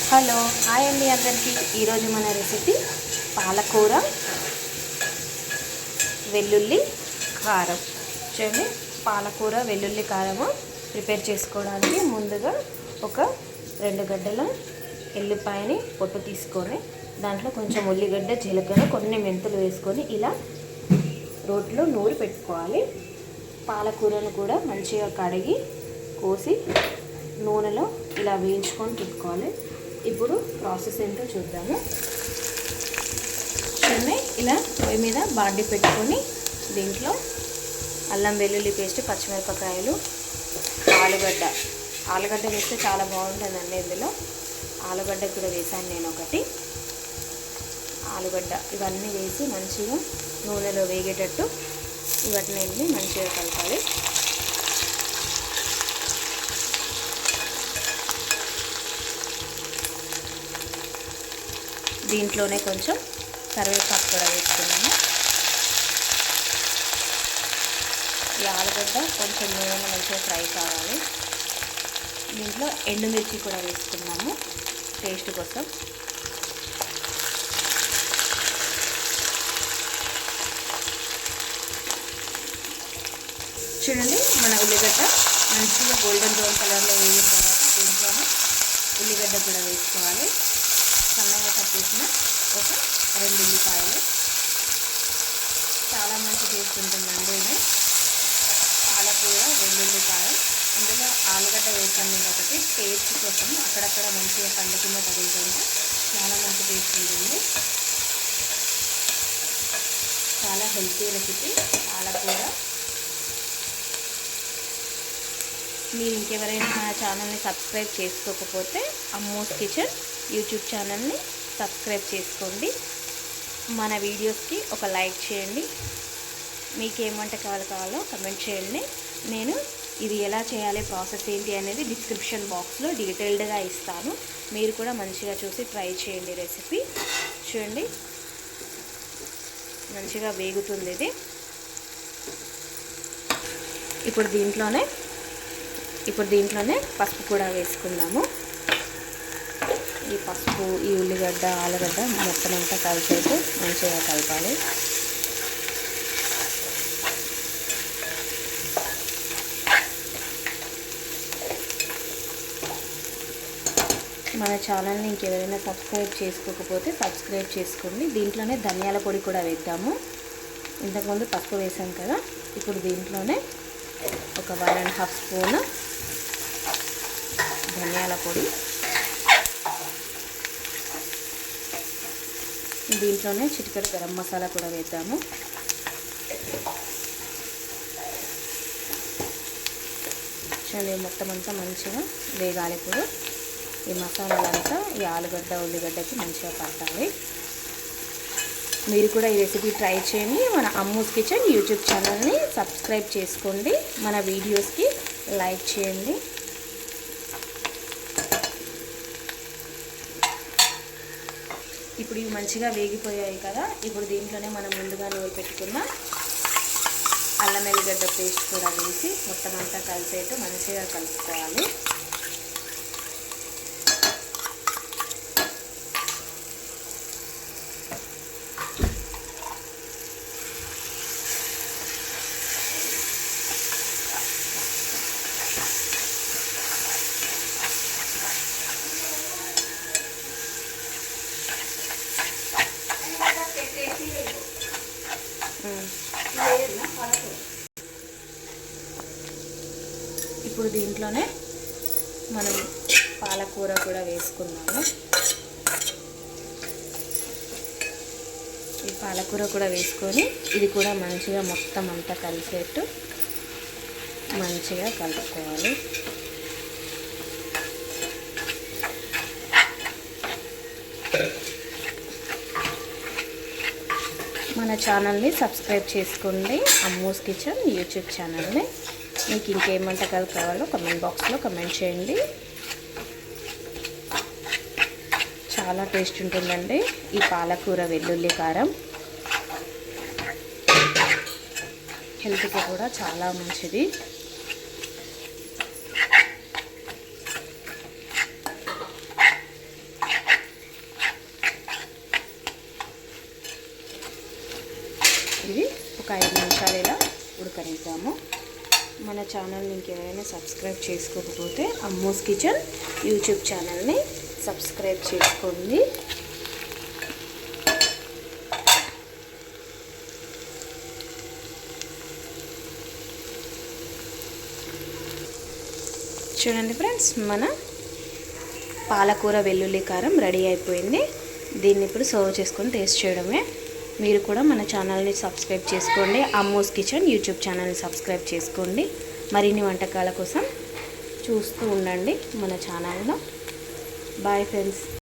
Hello hi అండి అందరికీ. ఈరోజు మన రెసిపీ పాలకూర వెల్లుల్లి కారం. చూడండి, పాలకూర వెల్లుల్లి కారము ప్రిపేర్ చేసుకోవడానికి ముందుగా ఒక 2 గడ్డల ఎల్లిపాయని పొట్టు తీసుకొని దాంట్లో కొంచెం ఉల్లిగడ్డ, జీలకర్ర, కొన్ని మెంతులు వేసుకొని ఇలా రోట్లో నూరి పెట్టుకోవాలి. పాలకూరను కూడా మంచిగా కడిగి కోసి నూనెలో ఇలా వేయించుకొని పెట్టుకోవాలి. ఇప్పుడు ప్రాసెస్ ఏంటో చూద్దాము. చూడండి, ఇలా పొయ్యి మీద బాండి పెట్టుకొని దీంట్లో అల్లం వెల్లుల్లి పేస్ట్, పచ్చిమిరపకాయలు, ఆలుగడ్డ వేస్తే చాలా బాగుంటుందండి. ఇందులో ఆలుగడ్డ కూడా వేసాను నేను ఒకటి. ఆలుగడ్డ ఇవన్నీ వేసి మంచిగా నూనెలో వేగేటట్టు ఇవన్నీ మంచిగా కలపాలి. దీంట్లోనే కొంచెం కరివేపాకు కూడా వేసుకున్నాము. ఈ ఆలుగడ్డ కొంచెం నూనెలో మంచిగా ఫ్రై కావాలి. దీంట్లో ఎండుమిర్చి కూడా వేసుకున్నాము టేస్ట్ కోసం. చూడండి, మన ఉల్లిగడ్డ మంచిగా గోల్డెన్ బ్రౌన్ కలర్లో వేగిన తర్వాత దీంట్లోనే ఉల్లిగడ్డ కూడా వేసుకోవాలి. సన్నగా కట్ చేసిన ఒక 2 ఉల్లిపాయలు. చాలా మంచి టేస్ట్ ఉంటుందండి ఇది పాలకూర వెల్లుల్లి కారం. ఇందులో ఆలుగడ్డ వేసాను నేను ఒకటి టేస్ట్ కోసం. అక్కడక్కడ మంచిగా పండు కింద తగులుతుంటే చాలా మంచి టేస్ట్ ఉంటుంది. చాలా హెల్తీ రెసిపీ పాలకూర. మీరు ఇంకెవరైనా మన ఛానల్ని సబ్స్క్రైబ్ చేసుకోకపోతే అమ్మూస్ కిచెన్ యూట్యూబ్ ఛానల్ని సబ్స్క్రైబ్ చేసుకోండి. మన వీడియోస్కి ఒక లైక్ చేయండి. మీకు ఏం వంటకాలు కావాలో కమెంట్ చేయండి. నేను ఇది ఎలా చేయాలి, ప్రాసెస్ ఏంటి అనేది డిస్క్రిప్షన్ బాక్స్లో డీటెయిల్డ్గా ఇస్తాను. మీరు కూడా మంచిగా చూసి ట్రై చేయండి రెసిపీ. చూడండి, మంచిగా వేగుతుంది ఇది. ఇప్పుడు దీంట్లోనే పసుపు కూడా వేసుకుందాము. ఈ పసుపు, ఈ ఉల్లిగడ్డ, ఆలుగడ్డ మొత్తం అంతా కలిసేట్టు మంచిగా కలపాలి. మన ఛానల్ని ఇంకెవరైనా సబ్స్క్రైబ్ చేసుకోకపోతే సబ్స్క్రైబ్ చేసుకోండి. దీంట్లోనే ధనియాల పొడి కూడా వేద్దాము. ఇంతకుముందు పసుపు వేసాం కదా, ఇప్పుడు దీంట్లోనే ఒక 1.5 స్పూన్ ధనియాల పొడి, దీంట్లోనే చిటికెడు గరం మసాలా కూడా వేద్దాము. చూడండి, మొత్తం అంతా మంచిగా వేగాలి. ఇప్పుడు ఈ మసాలాలంతా ఈ ఆలుగడ్డ, ఉల్లిగడ్డకి మంచిగా పట్టాలి. మీరు కూడా ఈ రెసిపీ ట్రై చేయండి. మన అమ్మూస్ కిచెన్ యూట్యూబ్ ఛానల్ని సబ్స్క్రైబ్ చేసుకోండి. మన వీడియోస్కి లైక్ చేయండి. ఇప్పుడు ఇవి మంచిగా వేగిపోయాయి కదా. ఇప్పుడు దీంట్లోనే మనం ముందుగా నూరి పెట్టుకున్న అల్లం వెల్లిగడ్డ పేస్ట్ కూడా వేసి మొత్తం అంతా కలిసేట్టు మంచిగా కలుపుకోవాలి. ఇప్పుడు దీంట్లోనే మనం పాలకూర కూడా వేసుకున్నాము. ఈ పాలకూర కూడా వేసుకొని ఇది కూడా మంచిగా మొత్తం అంతా కలిసేట్టు మంచిగా కలుపుకోవాలి. మన ఛానల్ని సబ్స్క్రైబ్ చేసుకోండి, అమ్మూస్ కిచెన్ యూట్యూబ్ ఛానల్ని. మీకు ఇంకేం వంటకాలు కావాలో కమెంట్ బాక్స్లో కమెంట్ చేయండి. చాలా టేస్ట్ ఉంటుందండి ఈ పాలకూర వెల్లుల్లి కారం. హెల్త్కి కూడా చాలా మంచిది. పలకరిద్దాము. మన ఛానల్ని ఇంకెవరైనా సబ్స్క్రైబ్ చేసుకోకపోతే అమ్మూస్ కిచెన్ యూట్యూబ్ ఛానల్ని సబ్స్క్రైబ్ చేసుకోండి. చూడండి ఫ్రెండ్స్, మన పాలకూర వెల్లుల్లి కారం రెడీ అయిపోయింది. దీన్ని ఇప్పుడు సర్వ్ చేసుకొని టేస్ట్ చేయడమే. మీరు కూడా మన ఛానల్ని సబ్స్క్రైబ్ చేసుకోండి. అమ్మూస్ కిచెన్ యూట్యూబ్ ఛానల్ని సబ్స్క్రైబ్ చేసుకోండి. మరిన్ని వంటకాల కోసం చూస్తూ ఉండండి మన ఛానల్లో. Bye friends.